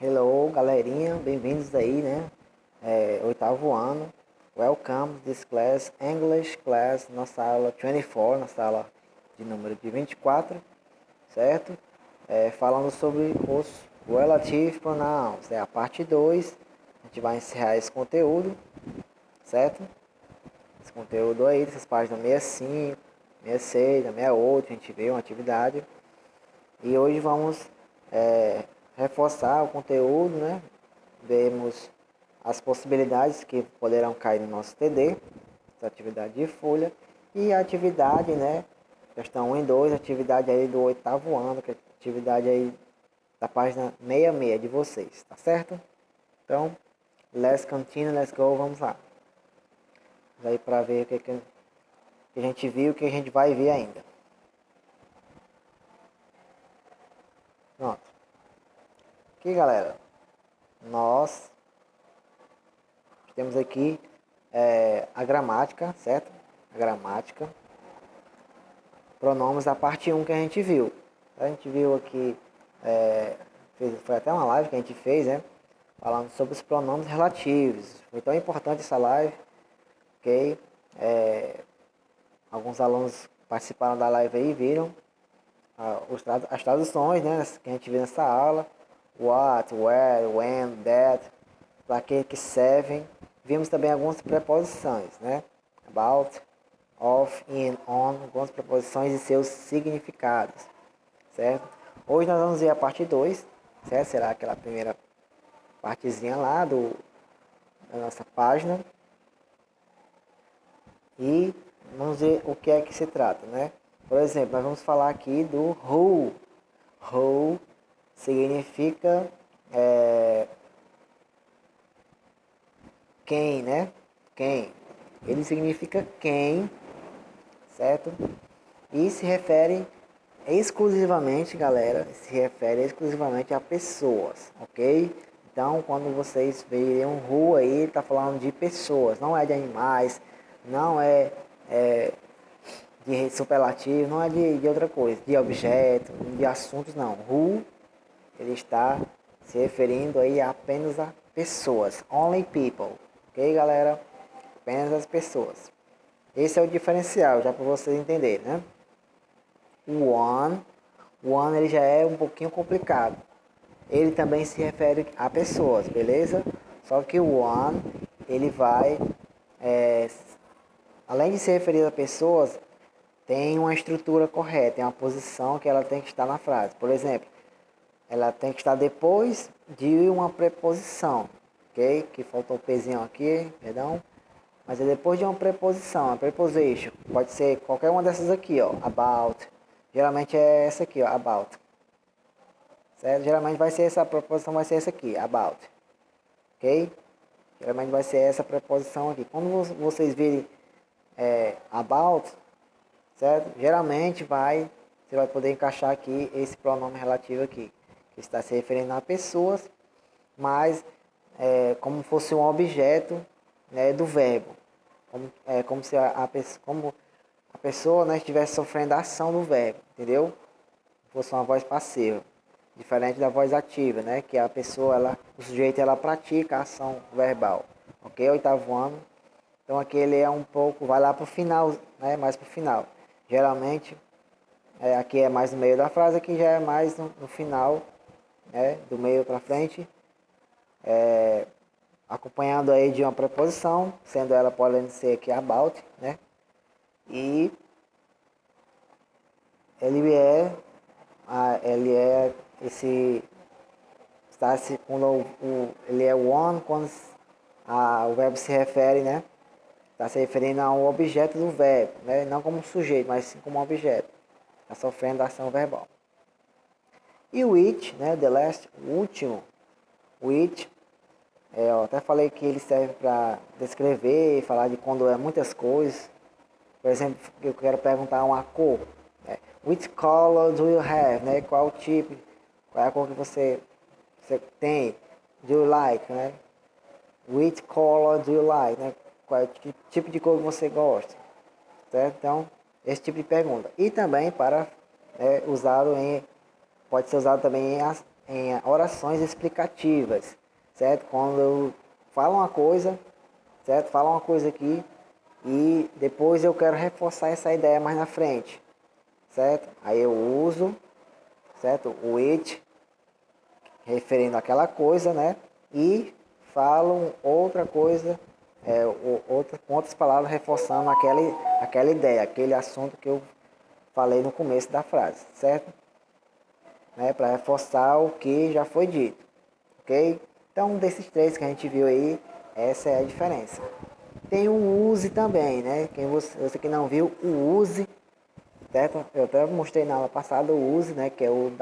Hello, galerinha, bem-vindos aí, né? Oitavo ano. Welcome to this class, English class, nossa aula 24, nossa aula de número de 24, certo? Falando sobre os relative pronouns, é a parte 2. A gente vai encerrar esse conteúdo, certo? Esse conteúdo aí, dessas páginas 65, 66, 68, a gente vê uma atividade. E hoje vamos reforçar o conteúdo, né? Vemos as possibilidades que poderão cair no nosso TD, essa atividade de folha, e a atividade, né? Questão 1 e 2, atividade aí do oitavo ano, que é a atividade aí da página 66 de vocês, tá certo? Então, let's continue, let's go, vamos lá. Vamos aí para ver o que a gente viu e o que a gente vai ver ainda. Pronto. Aqui, galera, nós temos aqui a gramática, certo? A gramática. Pronomes da parte 1 que a gente viu. A gente viu aqui, foi até uma live que a gente fez, né? Falando sobre os pronomes relativos. Foi tão importante essa live, ok? Alguns alunos participaram da live aí e viram as traduções, né? Que a gente viu nessa aula. What, where, when, that, para que servem. Vimos também algumas preposições, né? About, of, in, on, algumas preposições e seus significados, certo? Hoje nós vamos ver a parte 2, certo? Será aquela primeira partezinha lá da nossa página. E vamos ver o que é que se trata, né? Por exemplo, nós vamos falar aqui do who. Who significa quem, né? Quem. Ele significa quem, certo? E se refere exclusivamente, galera, se refere exclusivamente a pessoas, ok? Então, quando vocês verem um who aí, tá falando de pessoas, não é de animais, não é de superlativo, não é de outra coisa, de objeto, de assuntos, não. Who, ele está se referindo aí apenas a pessoas, only people, ok, galera? Apenas as pessoas. Esse é o diferencial, já para vocês entenderem, né? O one ele já é um pouquinho complicado. Ele também se refere a pessoas, beleza? Só que o one, ele vai, além de se referir a pessoas, tem uma estrutura correta, tem uma posição que ela tem que estar na frase. Por exemplo, ela tem que estar depois de uma preposição, ok? Que faltou um pezinho aqui, perdão. Mas é depois de uma preposição, a preposition. Pode ser qualquer uma dessas aqui, ó. About. Geralmente é essa aqui, ó. About. Certo? Geralmente vai ser essa, a preposição vai ser essa aqui, about. Ok? Geralmente vai ser essa preposição aqui. Quando vocês virem about, certo? Geralmente você vai poder encaixar aqui esse pronome relativo aqui. Que está se referindo a pessoas, mas como fosse um objeto, né, do verbo. Como se como a pessoa, né, estivesse sofrendo a ação do verbo, entendeu? Fosse uma voz passiva. Diferente da voz ativa, né? Que a pessoa, o sujeito, ela pratica a ação verbal. Ok? Oitavo ano. Então aqui ele é um pouco, vai lá para o final, né? Mais para o final. Geralmente, aqui é mais no meio da frase, aqui já é mais no final, né? Do meio para frente. Acompanhando aí de uma preposição, sendo ela podendo ser aqui about, né? E ele é esse está se quando ele é one quando o verbo se refere, né? Está se referindo a um objeto do verbo, né? Não como um sujeito, mas sim como um objeto. Está sofrendo a ação verbal. E o it, né? The last, o último, o it, eu até falei que ele serve para descrever, falar de quando é muitas coisas. Por exemplo, eu quero perguntar uma cor. Né? Which color do you have? Né? Qual tipo, qual é a cor que você tem? Do you like? Né? Which color do you like? Né? Qual é o tipo de cor que você gosta? Certo? Então, esse tipo de pergunta. E também para usado pode ser usado também em orações explicativas, certo? Quando eu falo uma coisa, certo? Falo uma coisa aqui e depois eu quero reforçar essa ideia mais na frente, certo? Aí eu uso, certo? O it, referindo àquela coisa, né? E falo outra coisa, com outras palavras, reforçando aquela ideia, aquele assunto que eu falei no começo da frase, certo? Né? Para reforçar o que já foi dito, ok? Então, desses três que a gente viu aí, essa é a diferença. Tem o use também, né? Você que não viu, o use, certo? Eu até mostrei na aula passada o use, né? Que é o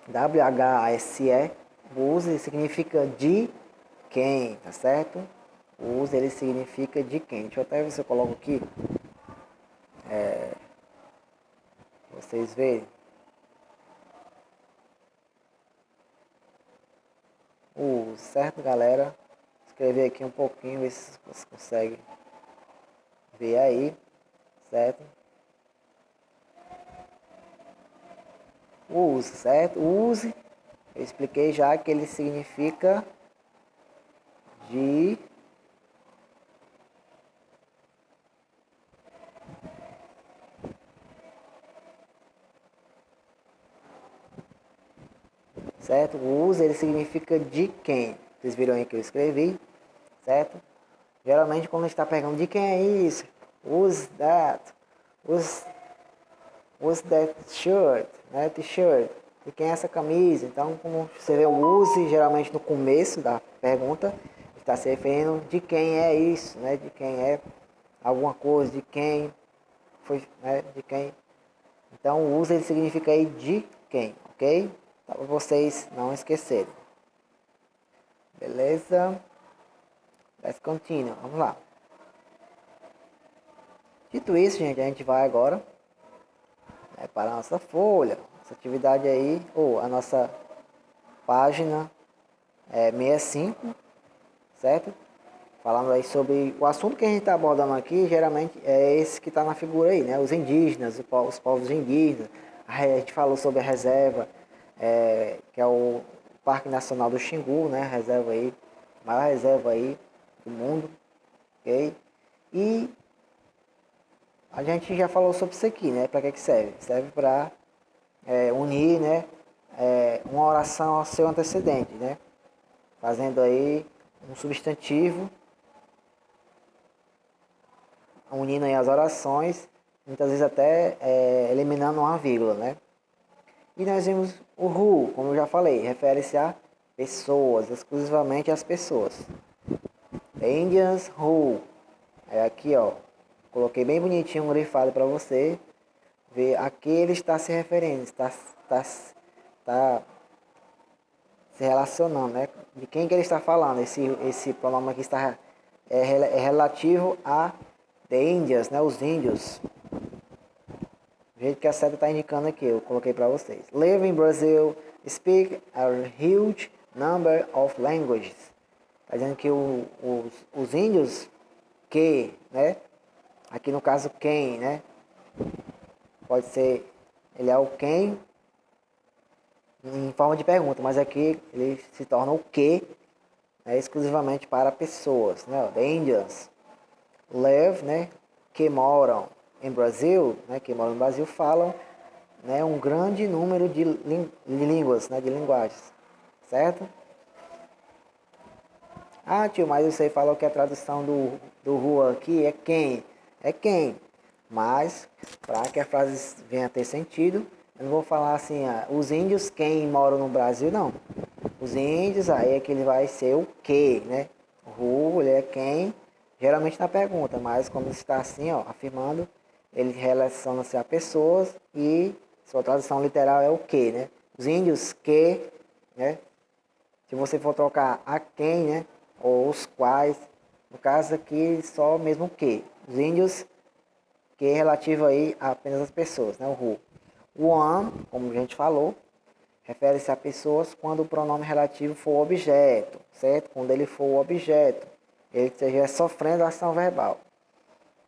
WHSE. O use significa de quem, tá certo? O use ele significa de quem. Deixa eu até ver se eu coloco aqui. Vocês verem. O use, certo, galera? Escrever aqui um pouquinho, ver se você consegue ver aí, certo? O use, certo? O use, eu expliquei já que ele significa de certo? O use ele significa de quem. Vocês viram aí que eu escrevi, certo? Geralmente quando a gente está perguntando de quem é isso, use that, use, use that shirt, né? T-shirt, de quem é essa camisa. Então, como você vê o use, geralmente no começo da pergunta, está se referindo de quem é isso, né? De quem é alguma coisa, de quem foi, né? De quem. Então, o use ele significa aí de quem, ok? Para vocês não esquecerem. Beleza? Let's continue. Vamos lá. Dito isso, gente, a gente vai agora, né, para a nossa folha. Essa atividade aí, ou a nossa página 65, certo? Falando aí sobre o assunto que a gente está abordando aqui, geralmente é esse que está na figura aí, né? Os indígenas, os povos indígenas. A gente falou sobre a reserva, que é o Parque Nacional do Xingu, né? Reserva aí, a maior reserva aí do mundo, ok? E a gente já falou sobre isso aqui, né? Para que serve? Serve para unir, né? Uma oração ao seu antecedente, né? Fazendo aí um substantivo, unindo aí as orações, muitas vezes até eliminando uma vírgula, né? E nós vimos o who, como eu já falei, refere-se a pessoas, exclusivamente às pessoas. The Indians who, é aqui ó, coloquei bem bonitinho um grifado para você ver a que ele está se referindo, está se relacionando, né? De quem que ele está falando? Esse pronome aqui é relativo a the Indians, né? Os índios. Do jeito que a seta está indicando aqui, eu coloquei para vocês. Live in Brazil, speak a huge number of languages. Está dizendo que os índios que, né? Aqui no caso quem, né? Pode ser, ele é o quem em forma de pergunta, mas aqui ele se torna o que, né, exclusivamente para pessoas, né? The Indians live, né, que moram em Brasil, né, que moram no Brasil, falam, né, um grande número de línguas, né, de linguagens, certo? Ah, tio, mas você falou que a tradução do rua aqui é quem? É quem? Mas, para que a frase venha a ter sentido, eu não vou falar assim, os índios quem moram no Brasil, não. Os índios, aí é que ele vai ser o que, né? O who, ele é quem, geralmente na pergunta, mas como está assim, ó, afirmando, ele relaciona-se a pessoas e sua tradução literal é o que, né? Os índios que, né? Se você for trocar a quem, né? Ou os quais, no caso aqui só mesmo o que. Os índios que é relativo aí a apenas as pessoas, né? O who. O one, como a gente falou, refere-se a pessoas quando o pronome relativo for objeto, certo? Quando ele for o objeto, ele esteja sofrendo a ação verbal,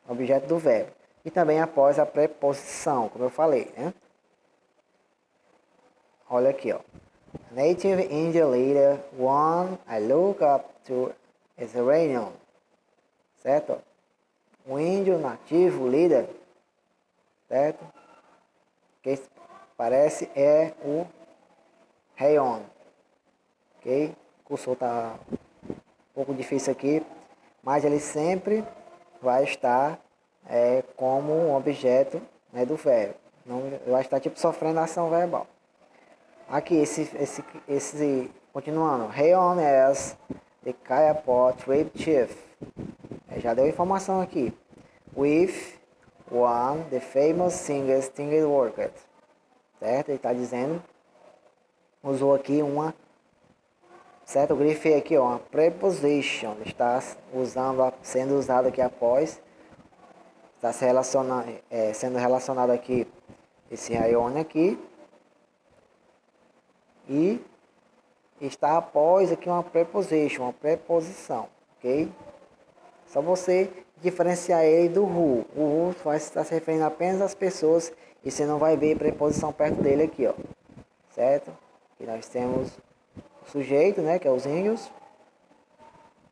objeto do verbo. E também após a preposição, como eu falei, né? olha aqui, ó. Native Indian leader one I look up to is Rayon. Certo? O índio nativo líder, certo? Que parece é o Rayon. Ok? O cursor tá um pouco difícil aqui, mas ele sempre vai estar como um objeto, né, do verbo. Não vai estar tipo sofrendo ação verbal. Aqui, continuando. Rayon as the Kayapot Trade Chief. Já deu informação aqui. With one the famous singer Stingray Worker. Certo? Ele está dizendo, usou aqui uma, certo? Eu grifei aqui, ó, uma preposition. Está sendo usado aqui após, está sendo relacionado aqui esse Rayon aqui. E está após aqui uma preposition, uma preposição, ok? Só você diferenciar ele do who. O who vai estar se referindo apenas às pessoas e você não vai ver preposição perto dele aqui, ó. Certo? Aqui nós temos o sujeito, né, que é os índios,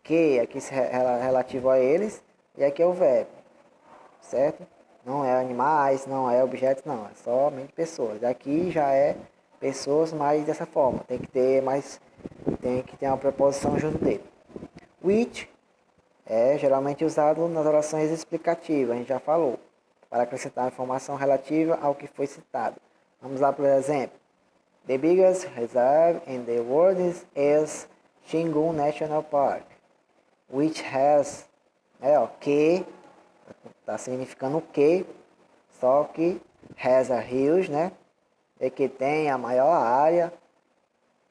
que aqui é relativo a eles, e aqui é o verbo, certo? Não é animais, não é objetos, não, é somente pessoas. Aqui já é pessoas, mas dessa forma, tem que ter uma preposição junto dele. Which é geralmente usado nas orações explicativas, a gente já falou, para acrescentar informação relativa ao que foi citado. Vamos lá, por exemplo. The biggest reserve in the world is Xingu National Park, which has, que, está significando o que, só que has a huge, né? É que tem a maior área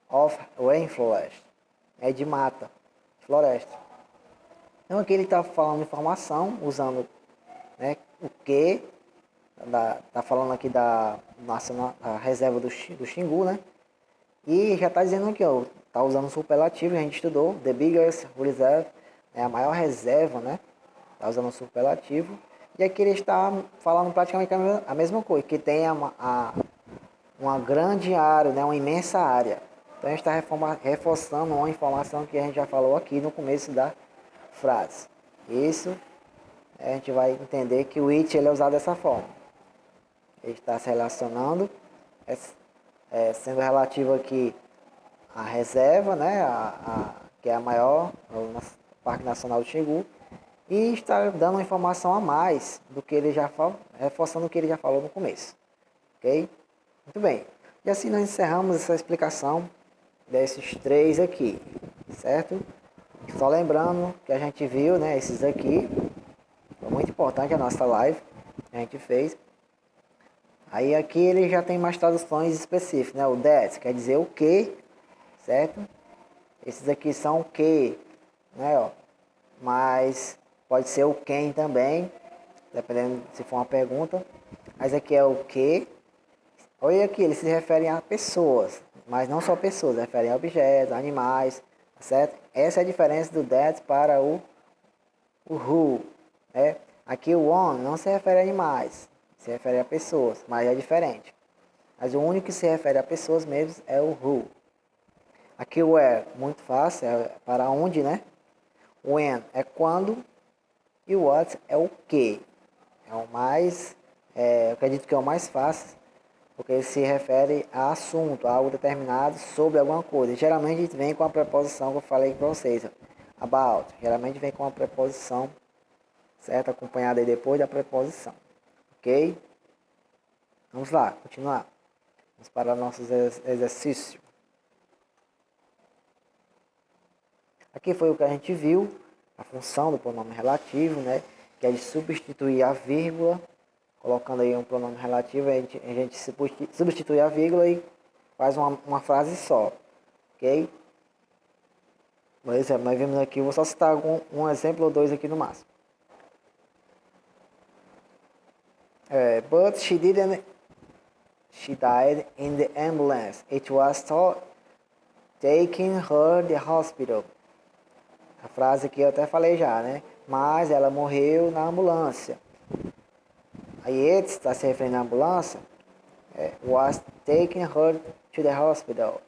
of rainforest, de mata, de floresta. Então aqui ele está falando informação, usando, né, o que, está falando aqui da reserva do Xingu, né? E já está dizendo aqui, ó, está usando o superlativo, a gente estudou, the biggest reserve, é a maior reserva, né? Está usando o superlativo. E aqui ele está falando praticamente a mesma coisa, que tem uma grande área, né, uma imensa área. Então a gente está reforçando uma informação que a gente já falou aqui no começo da frase. Isso a gente vai entender que o which ele é usado dessa forma. Ele está se relacionando, sendo relativo aqui à reserva, né, que é a maior, o Parque Nacional do Xingu, e está dando uma informação a mais do que ele já falou, reforçando o que ele já falou no começo. Ok? Muito bem. E assim nós encerramos essa explicação desses três aqui, certo? Só lembrando que a gente viu, né, esses aqui, foi muito importante a nossa live que a gente fez. Aí aqui ele já tem mais traduções específicas, né? O that quer dizer o que, certo? Esses aqui são o que, né, ó. Mas pode ser o quem também, dependendo se for uma pergunta. Mas aqui é o que. Olha aqui, eles se referem a pessoas, mas não só pessoas, se referem a objetos, animais, certo? Essa é a diferença do that para o who, né? Aqui o on não se refere a animais, se refere a pessoas, mas é diferente. Mas o único que se refere a pessoas mesmo é o who. Aqui o where, muito fácil, é para onde, né? When é quando e o what é o que. É o mais, eu acredito que é o mais fácil, porque ele se refere a assunto, a algo determinado sobre alguma coisa. Geralmente vem com a preposição que eu falei para vocês, about. Geralmente vem com a preposição, certo? Acompanhada aí depois da preposição. Ok? Vamos lá, continuar. Vamos para o nosso exercício. Aqui foi o que a gente viu, a função do pronome relativo, né? Que é de substituir a vírgula. Colocando aí um pronome relativo, a gente substitui a vírgula e faz uma frase só, ok? Por exemplo, nós vimos aqui, vou só citar um exemplo ou dois aqui no máximo. But she died in the ambulance. It was taking her to the hospital. A frase que eu até falei já, né? Mas ela morreu na ambulância. Aí it está se referindo à ambulância, was taking her to the hospital.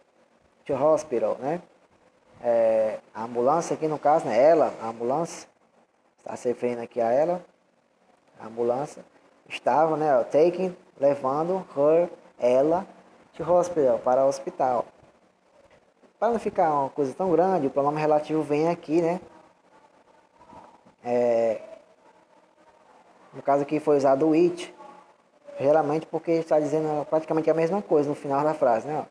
To hospital, né? A ambulância aqui no caso, né? Ela, a ambulância, está se referindo aqui a ela, a ambulância, estava, né? Taking, levando ela, to hospital, para o hospital. Para não ficar uma coisa tão grande, o pronome relativo vem aqui, né? No caso aqui foi usado o it, geralmente porque está dizendo praticamente a mesma coisa no final da frase, né?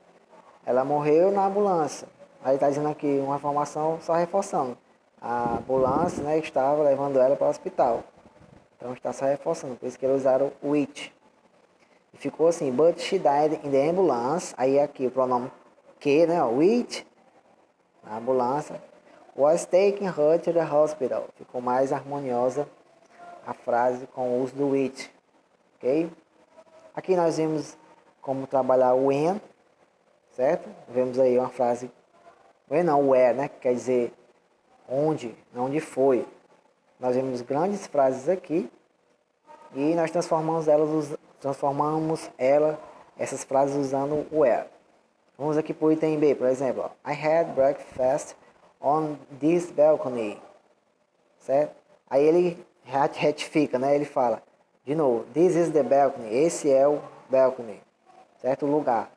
Ela morreu na ambulância. Aí está dizendo aqui uma informação só reforçando. A ambulância, né, estava levando ela para o hospital. Então está só reforçando, por isso que eles usaram o it. E ficou assim, but she died in the ambulance. Aí aqui o pronome que, né, o it, a ambulância, was taking her to the hospital. Ficou mais harmoniosa a frase com o uso do it, ok? Aqui nós vimos como trabalhar o when, certo? Vemos aí uma frase, when não, where, né? Que quer dizer onde, onde foi. Nós vemos grandes frases aqui e nós transformamos essas frases usando o where. Vamos aqui para o item B, por exemplo. Ó. I had breakfast on this balcony. Certo? Aí ele retifica, né? Ele fala, de novo, this is the balcony. Esse é o balcony. Certo? O lugar.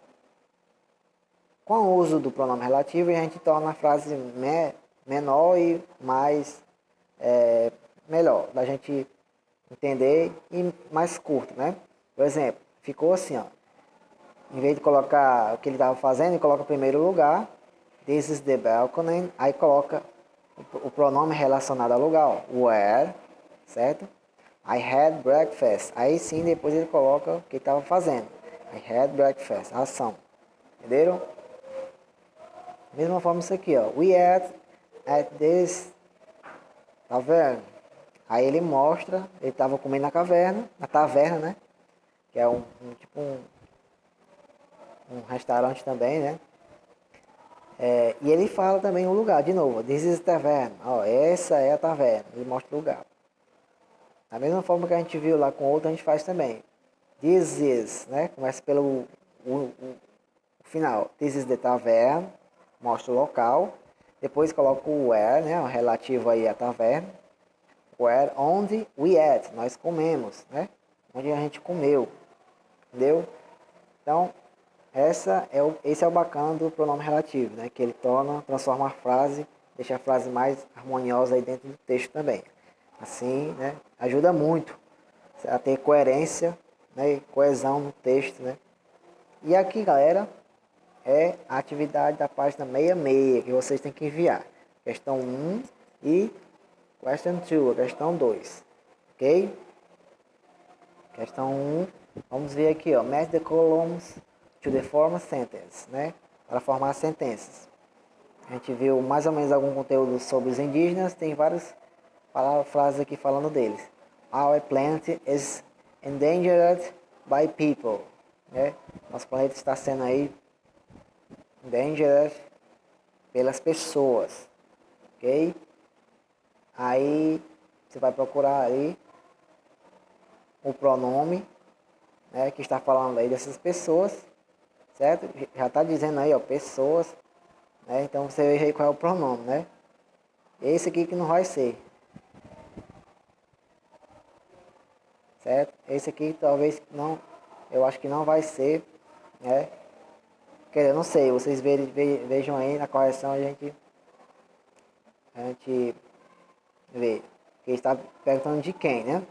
Com o uso do pronome relativo, a gente torna a frase menor e mais melhor, da gente entender e mais curto, né? Por exemplo, ficou assim, ó. Em vez de colocar o que ele estava fazendo, ele coloca em primeiro lugar, this is the balcony, aí coloca o pronome relacionado ao lugar, ó, where, certo? I had breakfast. Aí sim, depois ele coloca o que ele estava fazendo. I had breakfast, a ação. Entenderam? Mesma forma isso aqui, ó. We ate at this tavern. Aí ele mostra, ele estava comendo na taverna, né? Que é tipo um restaurante também, né? E ele fala também o lugar, de novo, this is tavern, ó, essa é a taverna, ele mostra o lugar. Da mesma forma que a gente viu lá com outro, a gente faz também. This is, né? Começa pelo o final. This is the tavern, mostra o local. Depois coloca o where, né? O relativo aí à taverna. Where, onde we ate, nós comemos, né? Onde a gente comeu, entendeu? Então, esse é o bacana do pronome relativo, né? Que ele transforma a frase, deixa a frase mais harmoniosa aí dentro do texto também. Assim, né? Ajuda muito a ter coerência, né? E coesão no texto, né? E aqui, galera, é a atividade da página 66 que vocês têm que enviar. Questão 1 e question 2, a questão 2. Ok? Questão 1, vamos ver aqui, ó. Match the columns to the form sentence, né? Para formar sentenças. A gente viu mais ou menos algum conteúdo sobre os indígenas, tem várias frases aqui falando deles. Our planet is endangered by people, né? Nosso planeta está sendo aí endangered pelas pessoas, ok? Aí você vai procurar aí o pronome, né, que está falando aí dessas pessoas, certo? Já está dizendo aí, ó, pessoas, né? Então você veja aí qual é o pronome, né? Esse aqui que não vai ser, certo? Esse aqui talvez não, eu acho que não vai ser, né? Quer dizer, eu não sei, vocês vejam aí na correção a gente vê. Que está perguntando de quem, né?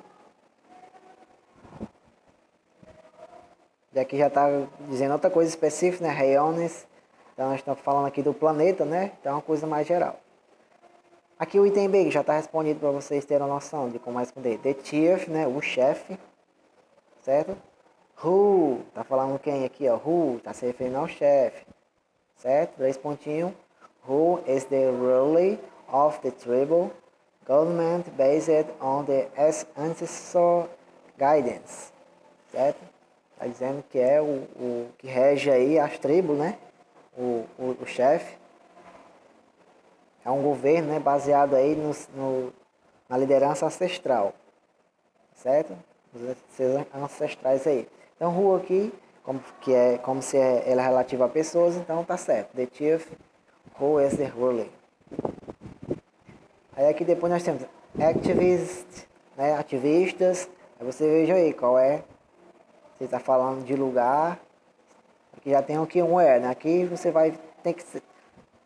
E aqui já está dizendo outra coisa específica, né? Rayones. Então, nós estamos falando aqui do planeta, né? Então, é uma coisa mais geral. Aqui o item B, que já está respondido para vocês terem uma noção de como responder. The chief, né? O chefe, certo? Who, tá falando quem aqui, ó? Who, tá se referindo ao chefe, certo? 2 pontinhos. Who is the ruler of the tribal government based on the ancestor guidance, certo? Tá dizendo que é o que rege aí as tribos, né? O chefe. É um governo, né, baseado aí na liderança ancestral, certo? Os seus ancestrais aí. Então, Ru aqui como se ela é relativa a pessoas, então tá certo. The chief who is the ruler. Aí aqui depois nós temos activists, né? Ativistas. Aí você veja aí qual é. Você está falando de lugar. Aqui já tem o que um é, né? Aqui você vai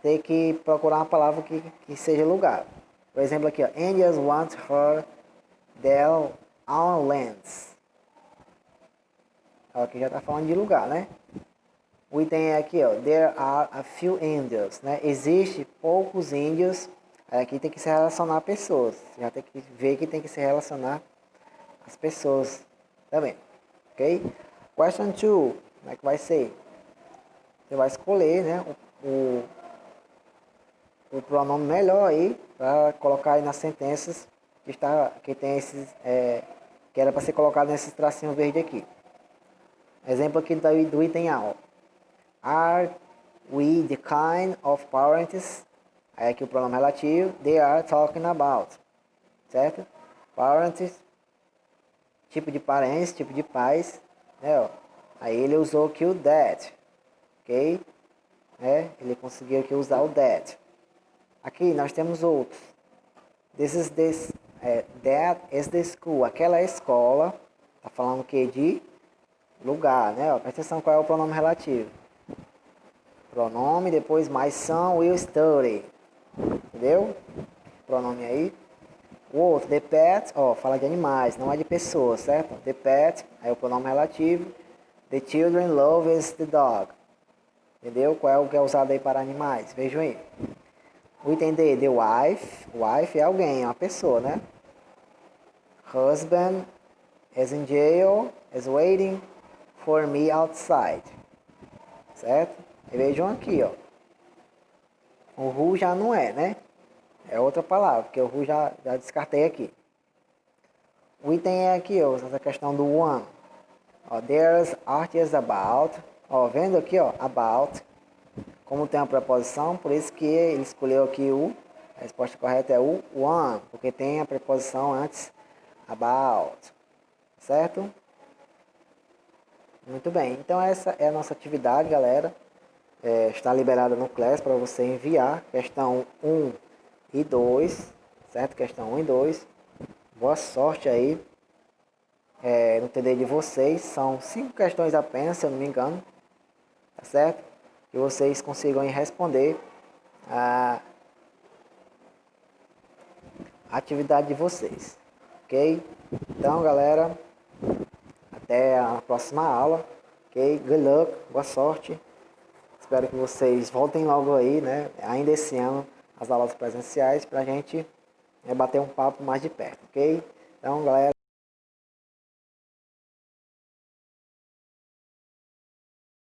ter que procurar uma palavra que seja lugar. Por exemplo aqui, ó. Indians want her their own lands. Aqui já está falando de lugar, né? O item é aqui, ó. There are a few Indians, né? Existe poucos índios. Aqui tem que se relacionar a pessoas. Já tem que ver que tem que se relacionar as pessoas também. Ok? Question 2. Como é que vai ser? Você vai escolher, né? O pronome melhor aí para colocar aí nas sentenças que tem esses que era para ser colocado nesses tracinhos verdes aqui. Exemplo aqui do item A. Ó. Are we the kind of parents? Aí aqui o pronome relativo. They are talking about. Certo? Parents, tipo de parentes, tipo de pais. Né, ó. Aí ele usou aqui o that. Ok? Ele conseguiu aqui usar o that. Aqui nós temos outros. That is the school. Aquela escola. Tá falando o que? De lugar, né? Ó, presta atenção qual é o pronome relativo. Pronome, depois mais são, will study. Entendeu? Pronome aí. O outro, the pet, ó, fala de animais, não é de pessoas, certo? The pet, aí o pronome relativo. The children love is the dog. Entendeu? Qual é o que é usado aí para animais? Vejam aí. O item D, the wife. Wife é alguém, é uma pessoa, né? Husband is in jail, is waiting for me outside. Certo? E vejam aqui, ó. O who já não é, né? É outra palavra, porque o who já descartei aqui. O item é aqui, ó, essa questão do one. Ó, there's artists about. Ó, vendo aqui, ó, about. Como tem a preposição, por isso que ele escolheu aqui a resposta correta é o one, porque tem a preposição antes, about. Certo? Muito bem. Então essa é a nossa atividade, galera. Está liberada no Class para você enviar questão 1 e 2, certo? Questão 1 e 2. Boa sorte aí no TD de vocês. São 5 questões apenas, se eu não me engano. Tá certo? Que vocês consigam responder a atividade de vocês. Ok? Então, galera, até a próxima aula. Ok? Good luck, boa sorte. Espero que vocês voltem logo aí, né? Ainda esse ano, as aulas presenciais, para a gente bater um papo mais de perto, ok? Então, galera.